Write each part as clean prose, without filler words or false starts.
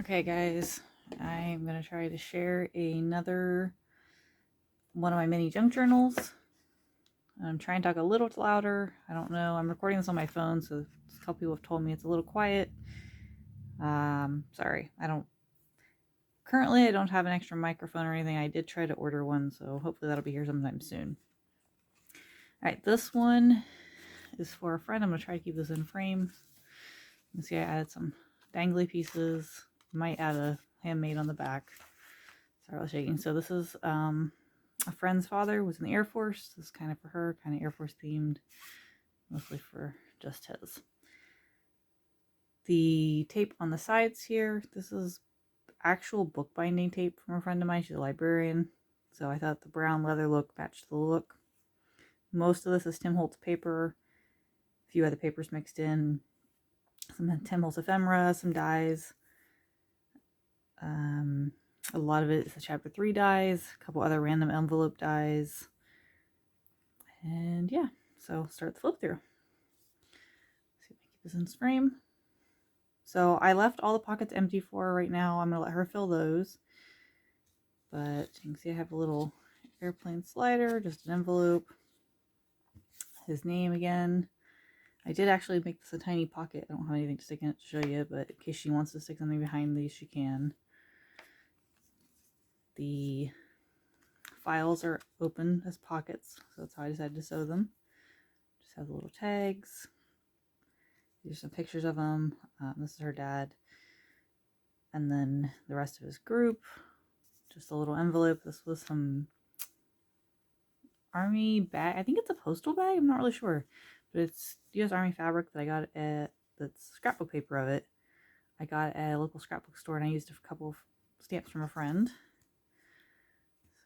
Okay guys, I'm going to try to share another one of my mini junk journals. I'm trying to talk a little louder. I don't know. I'm recording this on my phone, so a couple people have told me it's a little quiet. Sorry. Currently I don't have an extra microphone or anything. I did try to order one, so hopefully that'll be here sometime soon. Alright, this one is for a friend. I'm going to try to keep this in frame. You can see I added some dangly pieces. Might add a handmade on the back. Sorry about shaking. So this is a friend's father was in the Air Force. This is kind of for her, kind of Air Force themed, mostly for just his. The tape on the sides here, this is actual bookbinding tape from a friend of mine. She's a librarian, so I thought the brown leather look matched the look. Most of this is Tim Holtz paper, a few other papers mixed in, some Tim Holtz ephemera, some dies. A lot of it is the chapter 3 dies, a couple other random envelope dies. And yeah, so start the flip through. See if I can keep this in frame. So I left all the pockets empty for her right now. I'm going to let her fill those. But you can see I have a little airplane slider, just an envelope. His name again. I did actually make this a tiny pocket. I don't have anything to stick in it to show you, but in case she wants to stick something behind these, she can. The files are open as pockets, so that's how I decided to sew them. Just have the little tags. These are some pictures of them. This is her dad. And then the rest of his group. Just a little envelope. This was some Army bag. I think it's a postal bag. I'm not really sure. But it's U.S. Army fabric that I got at, that's scrapbook paper of it. I got at a local scrapbook store, and I used a couple of stamps from a friend.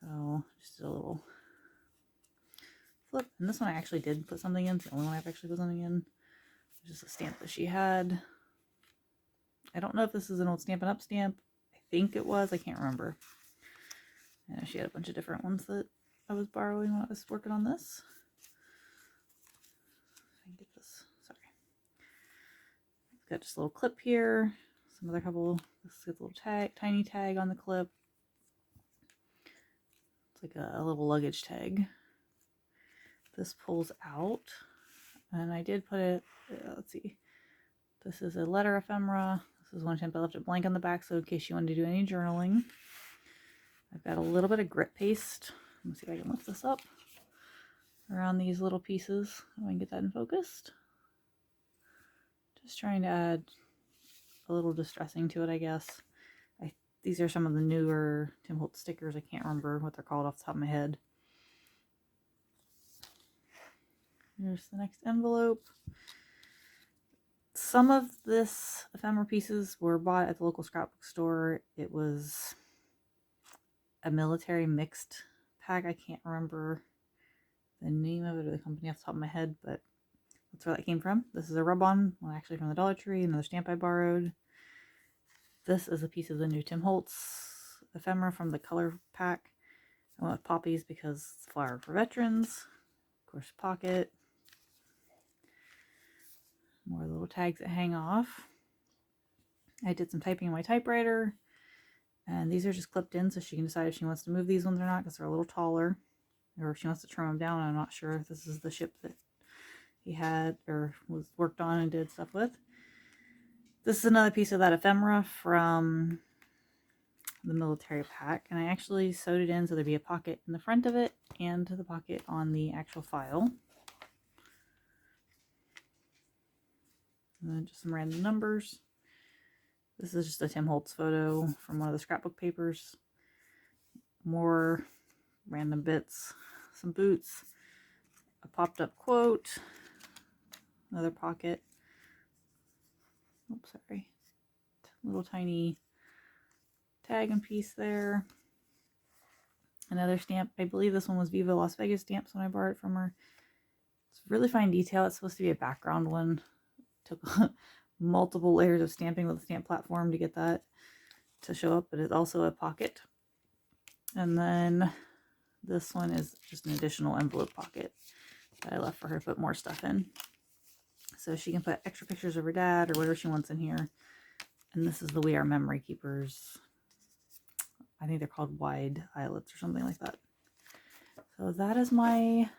So just a little flip. And this one I actually did put something in. It's the only one I've actually put something in. It's just a stamp that she had. I don't know if this is an old Stampin' Up stamp. I think it was. I can't remember. I know she had a bunch of different ones that I was borrowing when I was working on this. I can get this. Sorry. I've got just a little clip here. Some other couple. This gets a little tag, tiny tag on the clip. It's like a little luggage tag. This pulls out. And I did put it, let's see. This is a letter ephemera. This is one attempt I left it blank on the back, so in case you wanted to do any journaling. I've got a little bit of grit paste. Let me see if I can lift this up around these little pieces. If I can get that in focus. Just trying to add a little distressing to it, I guess. These are some of the newer Tim Holtz stickers. I can't remember what they're called off the top of my head. Here's the next envelope. Some of this ephemera pieces were bought at the local scrapbook store. It was a military mixed pack. I can't remember the name of it or the company off the top of my head, but that's where that came from. This is a rub-on, well, actually from the Dollar Tree, another stamp I borrowed. This is a piece of the new Tim Holtz ephemera from the color pack. I went with poppies because it's flower for veterans. Of course, pocket. More little tags that hang off. I did some typing on my typewriter. And these are just clipped in so she can decide if she wants to move these ones or not because they're a little taller. Or if she wants to trim them down. I'm not sure if this is the ship that he had or was worked on and did stuff with. This is another piece of that ephemera from the military pack. And I actually sewed it in so there'd be a pocket in the front of it and the pocket on the actual file. And then just some random numbers. This is just a Tim Holtz photo from one of the scrapbook papers. More random bits. Some boots. A popped up quote. Another pocket. Oops, sorry. Little tiny tag and piece there. Another stamp. I believe this one was Viva Las Vegas stamps when I borrowed it from her. It's really fine detail. It's supposed to be a background one. Took multiple layers of stamping with the stamp platform to get that to show up, but it's also a pocket. And then this one is just an additional envelope pocket that I left for her to put more stuff in. So she can put extra pictures of her dad or whatever she wants in here. And this is the We Are Memory Keepers. I think they're called wide eyelets or something like that. So that is my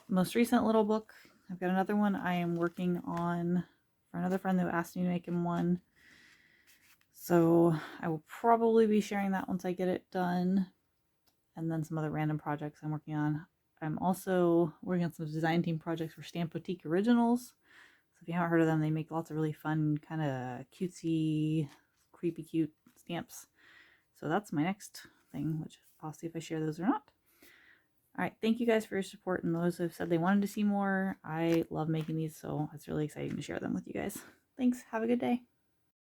most recent little book. I've got another one I am working on for another friend who asked me to make him one. So I will probably be sharing that once I get it done. And then some other random projects I'm working on. I'm also working on some design team projects for Stamp Boutique Originals. So if you haven't heard of them, they make lots of really fun, kind of cutesy, creepy cute stamps. So that's my next thing, which I'll see if I share those or not. All right, thank you guys for your support, and those who have said they wanted to see more. I love making these, so it's really exciting to share them with you guys. Thanks. Have a good day.